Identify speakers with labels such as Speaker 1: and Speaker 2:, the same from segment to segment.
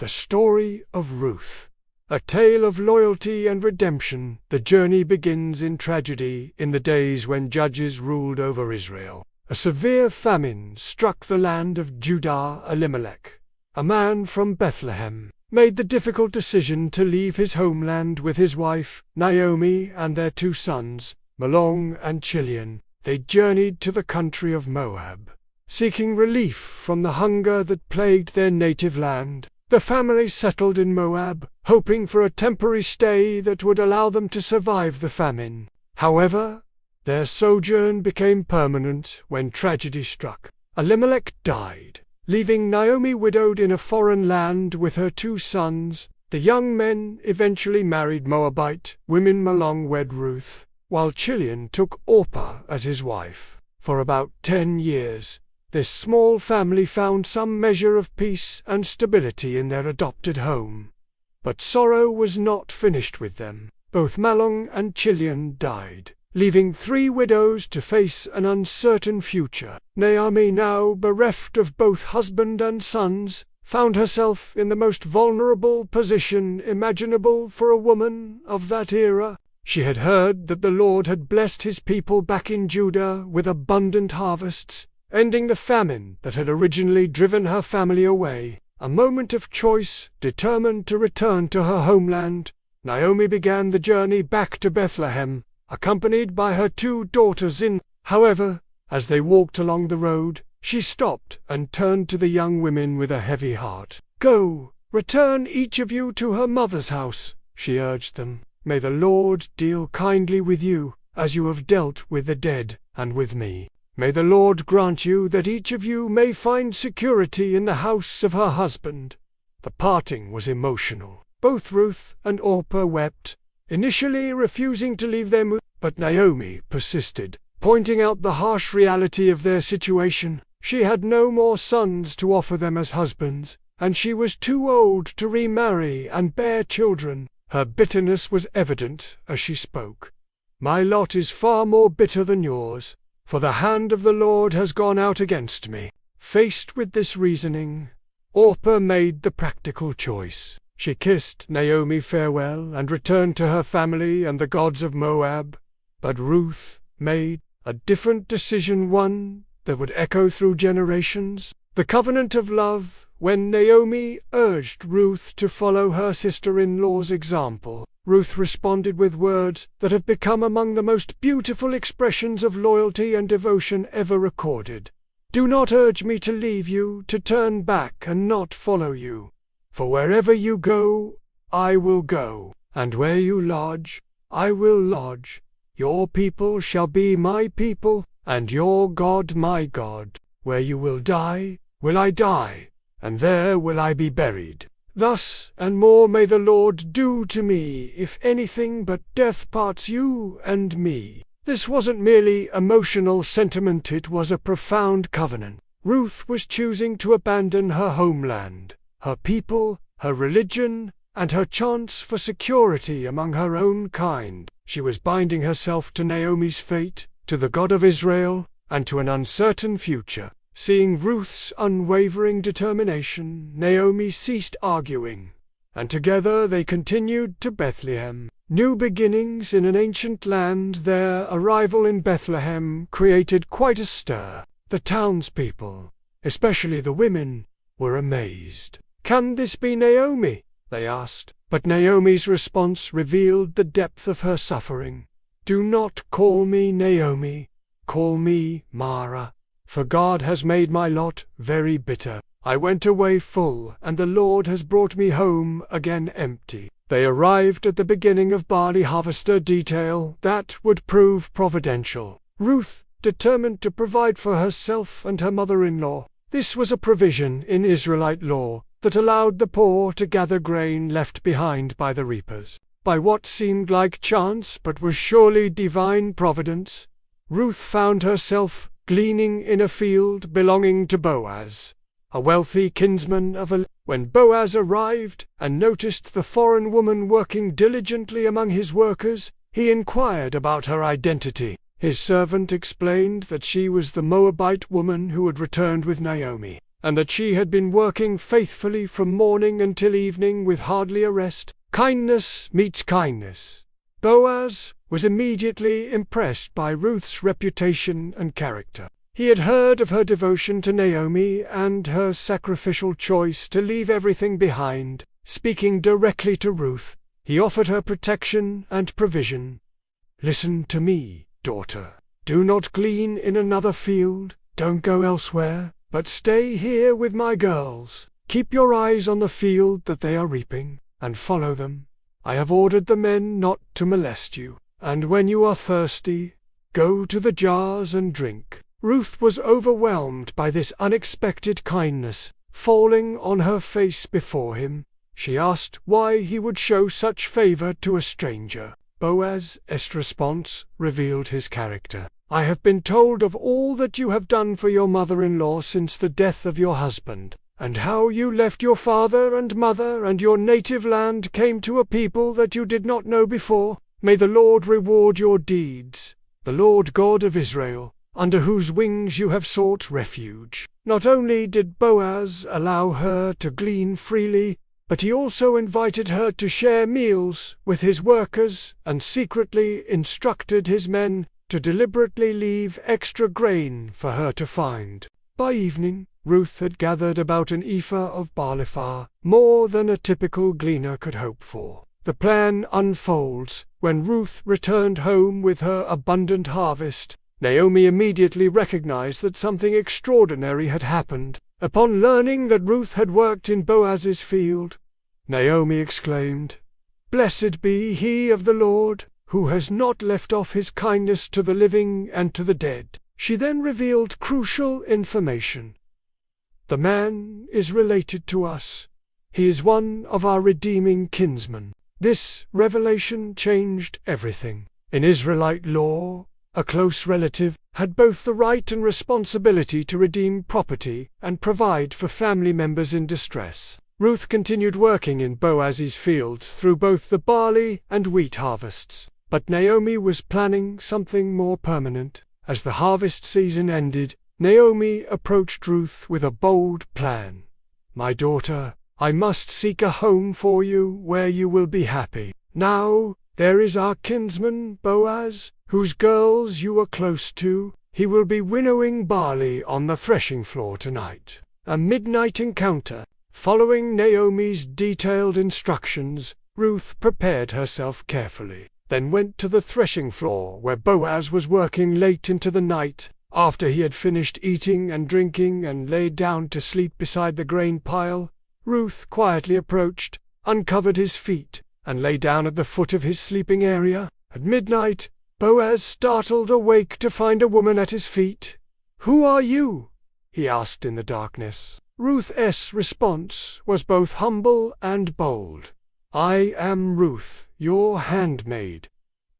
Speaker 1: The Story of Ruth. A tale of loyalty and redemption, the journey begins in tragedy in the days when judges ruled over Israel. A severe famine struck the land of Judah. Elimelech, a man from Bethlehem, made the difficult decision to leave his homeland with his wife, Naomi, and their 2 sons, Mahlon and Chilion. They journeyed to the country of Moab, seeking relief from the hunger that plagued their native land. The family settled in Moab, hoping for a temporary stay that would allow them to survive the famine. However, their sojourn became permanent when tragedy struck. Elimelech died, leaving Naomi widowed in a foreign land with her 2 sons. The young men eventually married Moabite women. Mahlon wed Ruth, while Chilion took Orpah as his wife. For about 10 years, this small family found some measure of peace and stability in their adopted home. But sorrow was not finished with them. Both Mahlon and Chilion died, leaving 3 widows to face an uncertain future. Naomi, now bereft of both husband and sons, found herself in the most vulnerable position imaginable for a woman of that era. She had heard that the Lord had blessed his people back in Judah with abundant harvests, ending the famine that had originally driven her family away. A moment of choice, determined to return to her homeland, Naomi began the journey back to Bethlehem, accompanied by her 2 daughters. However, as they walked along the road, she stopped and turned to the young women with a heavy heart. "Go, return each of you to her mother's house," she urged them. "May the Lord deal kindly with you, as you have dealt with the dead and with me. May the Lord grant you that each of you may find security in the house of her husband." The parting was emotional. Both Ruth and Orpah wept, initially refusing to leave them, but Naomi persisted, pointing out the harsh reality of their situation. She had no more sons to offer them as husbands, and she was too old to remarry and bear children. Her bitterness was evident as she spoke. "My lot is far more bitter than yours, for the hand of the Lord has gone out against me." Faced with this reasoning, Orpah made the practical choice. She kissed Naomi farewell and returned to her family and the gods of Moab. But Ruth made a different decision, one that would echo through generations. The covenant of love. When Naomi urged Ruth to follow her sister-in-law's example, Ruth responded with words that have become among the most beautiful expressions of loyalty and devotion ever recorded. "Do not urge me to leave you, to turn back and not follow you. For wherever you go, I will go, and where you lodge, I will lodge. Your people shall be my people, and your God my God. Where you will die, will I die, and there will I be buried. Thus and more may the Lord do to me, if anything but death parts you and me." This wasn't merely emotional sentiment, it was a profound covenant. Ruth was choosing to abandon her homeland, her people, her religion, and her chance for security among her own kind. She was binding herself to Naomi's fate, to the God of Israel, and to an uncertain future. Seeing Ruth's unwavering determination, Naomi ceased arguing, and together they continued to Bethlehem. New beginnings in an ancient land. Their arrival in Bethlehem created quite a stir. The townspeople, especially the women, were amazed. "Can this be Naomi?" they asked. But Naomi's response revealed the depth of her suffering. "Do not call me Naomi, call me Mara. For God has made my lot very bitter. I went away full, and the Lord has brought me home again empty." They arrived at the beginning of barley harvester detail that would prove providential. Ruth determined to provide for herself and her mother-in-law. This was a provision in Israelite law that allowed the poor to gather grain left behind by the reapers. By what seemed like chance but was surely divine providence, Ruth found herself gleaning in a field belonging to Boaz, a wealthy kinsman of Elimelech. When Boaz arrived and noticed the foreign woman working diligently among his workers, he inquired about her identity. His servant explained that she was the Moabite woman who had returned with Naomi. and that she had been working faithfully from morning until evening with hardly a rest. Kindness meets kindness. Boaz was immediately impressed by Ruth's reputation and character. He had heard of her devotion to Naomi and her sacrificial choice to leave everything behind. Speaking directly to Ruth, he offered her protection and provision. "Listen to me, daughter. Do not glean in another field, don't go elsewhere, but stay here with my girls. Keep your eyes on the field that they are reaping, and follow them. I have ordered the men not to molest you, and when you are thirsty, go to the jars and drink." Ruth was overwhelmed by this unexpected kindness. Falling on her face before him, she asked why he would show such favor to a stranger. Boaz's response revealed his character. "I have been told of all that you have done for your mother-in-law since the death of your husband, and how you left your father and mother and your native land, came to a people that you did not know before. May the Lord reward your deeds, the Lord God of Israel, under whose wings you have sought refuge." Not only did Boaz allow her to glean freely, but he also invited her to share meals with his workers and secretly instructed his men to deliberately leave extra grain for her to find. By evening, Ruth had gathered about an ephah of barley flour, more than a typical gleaner could hope for. The plan unfolds. When Ruth returned home with her abundant harvest, Naomi immediately recognized that something extraordinary had happened. Upon learning that Ruth had worked in Boaz's field, Naomi exclaimed, "Blessed be he of the Lord, who has not left off his kindness to the living and to the dead." She then revealed crucial information. "The man is related to us. He is one of our redeeming kinsmen." This revelation changed everything. In Israelite law, a close relative had both the right and responsibility to redeem property and provide for family members in distress. Ruth continued working in Boaz's fields through both the barley and wheat harvests, but Naomi was planning something more permanent. As the harvest season ended, Naomi approached Ruth with a bold plan. "My daughter, I must seek a home for you where you will be happy. Now, there is our kinsman Boaz, whose girls you are close to. He will be winnowing barley on the threshing floor tonight." A midnight encounter. Following Naomi's detailed instructions, Ruth prepared herself carefully, then went to the threshing floor where Boaz was working late into the night. After he had finished eating and drinking and laid down to sleep beside the grain pile, Ruth quietly approached, uncovered his feet, and lay down at the foot of his sleeping area. At midnight, Boaz startled awake to find a woman at his feet. "Who are you?" he asked in the darkness. Ruth's response was both humble and bold. "I am Ruth, your handmaid.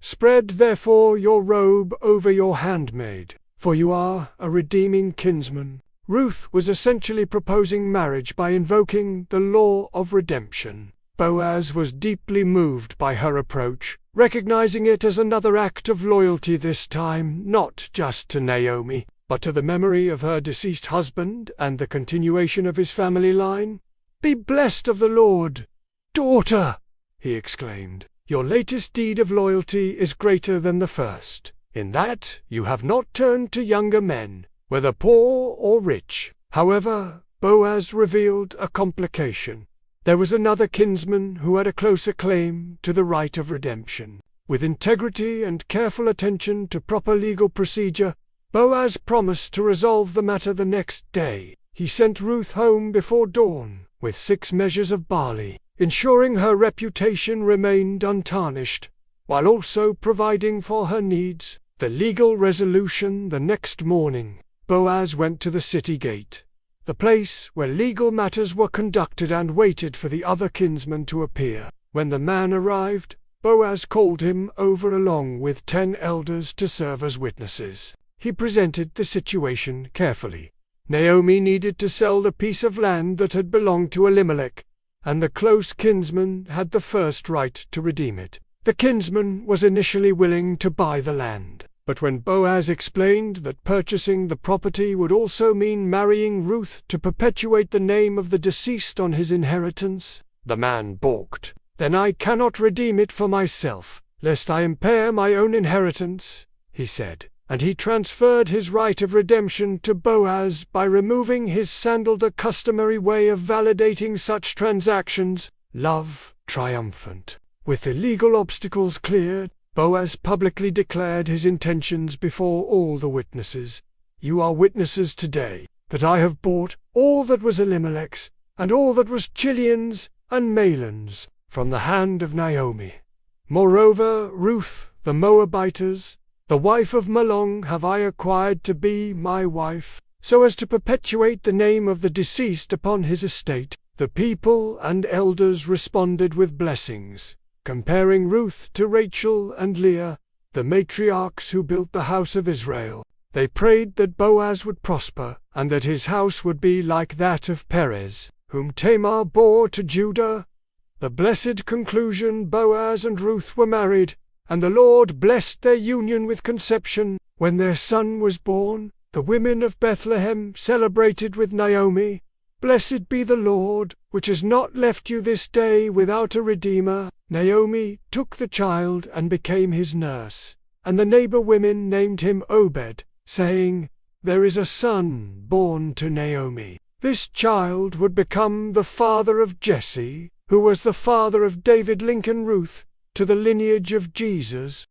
Speaker 1: Spread therefore your robe over your handmaid, for you are a redeeming kinsman." Ruth was essentially proposing marriage by invoking the law of redemption. Boaz was deeply moved by her approach, recognizing it as another act of loyalty, this time not just to Naomi, but to the memory of her deceased husband and the continuation of his family line. "Be blessed of the Lord, daughter!" he exclaimed. "Your latest deed of loyalty is greater than the first, in that you have not turned to younger men, whether poor or rich." However, Boaz revealed a complication. There was another kinsman who had a closer claim to the right of redemption. With integrity and careful attention to proper legal procedure, Boaz promised to resolve the matter the next day. He sent Ruth home before dawn with 6 measures of barley, ensuring her reputation remained untarnished, while also providing for her needs. The legal resolution. The next morning, Boaz went to the city gate, the place where legal matters were conducted, and waited for the other kinsman to appear. When the man arrived, Boaz called him over along with 10 elders to serve as witnesses. He presented the situation carefully. Naomi needed to sell the piece of land that had belonged to Elimelech, and the close kinsman had the first right to redeem it. The kinsman was initially willing to buy the land, But when Boaz explained that purchasing the property would also mean marrying Ruth to perpetuate the name of the deceased on his inheritance, the man balked. "Then I cannot redeem it for myself, lest I impair my own inheritance," he said. And he transferred his right of redemption to Boaz by removing his sandal, the customary way of validating such transactions. Love triumphant. With the legal obstacles cleared, Boaz publicly declared his intentions before all the witnesses. "You are witnesses today that I have bought all that was Elimelech's, and all that was Chilion's and Mahlon's, from the hand of Naomi. Moreover, Ruth the Moabitess, the wife of Mahlon, have I acquired to be my wife, so as to perpetuate the name of the deceased upon his estate." The people and elders responded with blessings, comparing Ruth to Rachel and Leah, the matriarchs who built the house of Israel. They prayed that Boaz would prosper, and that his house would be like that of Perez, whom Tamar bore to Judah. The blessed conclusion: Boaz and Ruth were married, and the Lord blessed their union with conception. When their son was born, the women of Bethlehem celebrated with Naomi, "Blessed be the Lord, which has not left you this day without a redeemer." Naomi took the child and became his nurse, and the neighbor women named him Obed, saying, "There is a son born to Naomi." This child would become the father of Jesse, who was the father of David. Lincoln Ruth, to the lineage of Jesus,